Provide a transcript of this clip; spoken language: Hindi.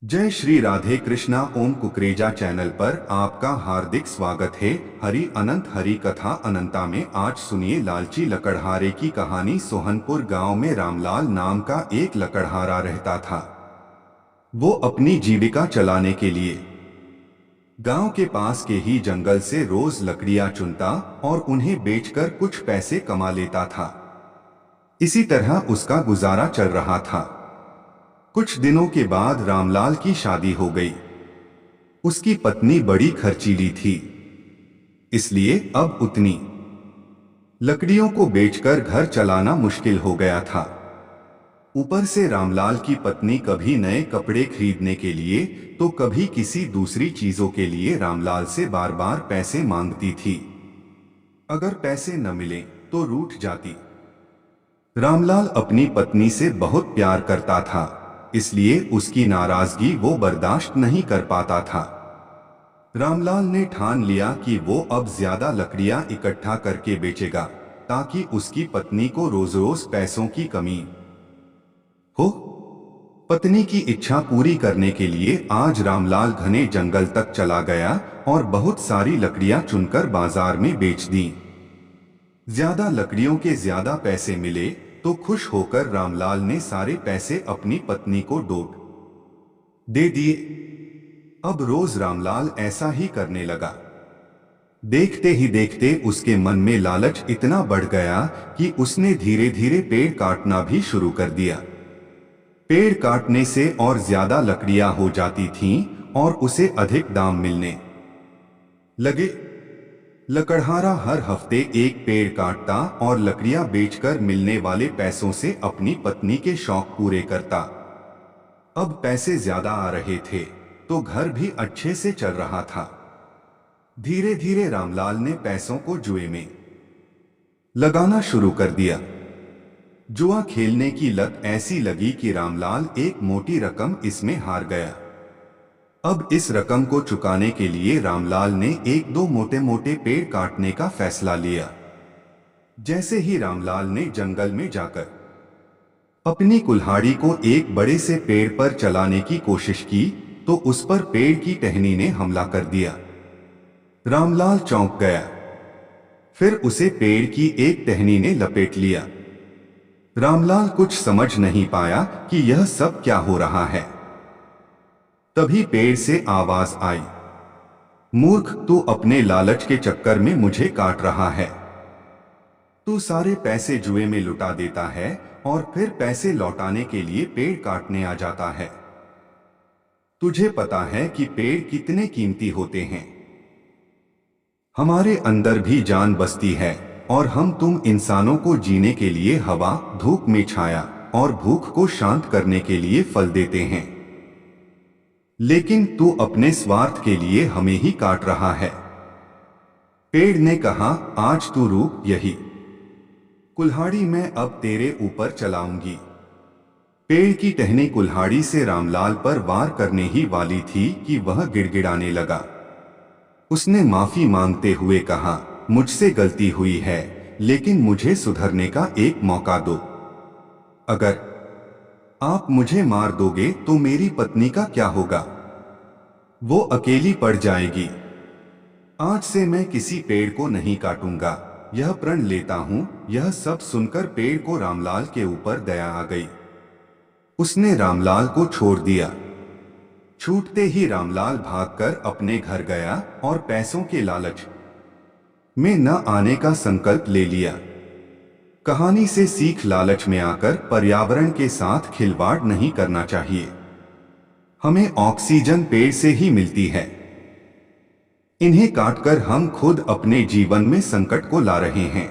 जय श्री राधे कृष्णा। ओम कुकरेजा चैनल पर आपका हार्दिक स्वागत है। हरि अनंत हरि कथा अनंता में आज सुनिए लालची लकड़हारे की कहानी। सोहनपुर गांव में रामलाल नाम का एक लकड़हारा रहता था। वो अपनी जीविका चलाने के लिए गांव के पास के ही जंगल से रोज लकड़ियां चुनता और उन्हें बेचकर कुछ पैसे कमा लेता था। इसी तरह उसका गुजारा चल रहा था। कुछ दिनों के बाद रामलाल की शादी हो गई। उसकी पत्नी बड़ी खर्चीली थी, इसलिए अब उतनी लकड़ियों को बेचकर घर चलाना मुश्किल हो गया था। ऊपर से रामलाल की पत्नी कभी नए कपड़े खरीदने के लिए तो कभी किसी दूसरी चीजों के लिए रामलाल से बार बार पैसे मांगती थी। अगर पैसे न मिले तो रूठ जाती। रामलाल अपनी पत्नी से बहुत प्यार करता था, इसलिए उसकी नाराजगी वो बर्दाश्त नहीं कर पाता था। रामलाल ने ठान लिया कि वो अब ज्यादा लकड़ियां इकट्ठा करके बेचेगा ताकि उसकी पत्नी को रोज रोज पैसों की कमी हो। पत्नी की इच्छा पूरी करने के लिए आज रामलाल घने जंगल तक चला गया और बहुत सारी लकड़ियां चुनकर बाजार में बेच दी। ज्यादा लकड़ियों के ज्यादा पैसे मिले तो खुश होकर रामलाल ने सारे पैसे अपनी पत्नी को डोट दे दिए। अब रोज रामलाल ऐसा ही करने लगा। देखते ही देखते उसके मन में लालच इतना बढ़ गया कि उसने धीरे धीरे पेड़ काटना भी शुरू कर दिया। पेड़ काटने से और ज्यादा लकड़ियां हो जाती थीं और उसे अधिक दाम मिलने लगे। लकड़हारा हर हफ्ते एक पेड़ काटता और लकड़ियां बेचकर मिलने वाले पैसों से अपनी पत्नी के शौक पूरे करता। अब पैसे ज्यादा आ रहे थे तो घर भी अच्छे से चल रहा था। धीरे धीरे रामलाल ने पैसों को जुए में लगाना शुरू कर दिया। जुआ खेलने की लत ऐसी लगी कि रामलाल एक मोटी रकम इसमें हार गया। अब इस रकम को चुकाने के लिए रामलाल ने एक दो मोटे मोटे पेड़ काटने का फैसला लिया। जैसे ही रामलाल ने जंगल में जाकर अपनी कुल्हाड़ी को एक बड़े से पेड़ पर चलाने की कोशिश की तो उस पर पेड़ की टहनी ने हमला कर दिया। रामलाल चौंक गया। फिर उसे पेड़ की एक टहनी ने लपेट लिया। रामलाल कुछ समझ नहीं पाया कि यह सब क्या हो रहा है। तभी पेड़ से आवाज आई, मूर्ख, तू अपने लालच के चक्कर में मुझे काट रहा है। तू सारे पैसे जुए में लुटा देता है और फिर पैसे लौटाने के लिए पेड़ काटने आ जाता है। तुझे पता है कि पेड़ कितने कीमती होते हैं। हमारे अंदर भी जान बसती है और हम तुम इंसानों को जीने के लिए हवा, धूप में छाया और भूख को शांत करने के लिए फल देते हैं, लेकिन तू अपने स्वार्थ के लिए हमें ही काट रहा है। पेड़ ने कहा, आज तू रूप, यही कुल्हाड़ी मैं अब तेरे ऊपर चलाऊंगी। पेड़ की टहनी कुल्हाड़ी से रामलाल पर वार करने ही वाली थी कि वह गिड़गिड़ाने लगा। उसने माफी मांगते हुए कहा, मुझसे गलती हुई है, लेकिन मुझे सुधरने का एक मौका दो। अगर आप मुझे मार दोगे तो मेरी पत्नी का क्या होगा? वो अकेली पड़ जाएगी। आज से मैं किसी पेड़ को नहीं काटूंगा, यह प्रण लेता हूं। यह सब सुनकर पेड़ को रामलाल के ऊपर दया आ गई। उसने रामलाल को छोड़ दिया। छूटते ही रामलाल भागकर अपने घर गया और पैसों के लालच में न आने का संकल्प ले लिया। कहानी से सीख, लालच में आकर पर्यावरण के साथ खिलवाड़ नहीं करना चाहिए। हमें ऑक्सीजन पेड़ से ही मिलती है। इन्हें काटकर हम खुद अपने जीवन में संकट को ला रहे हैं।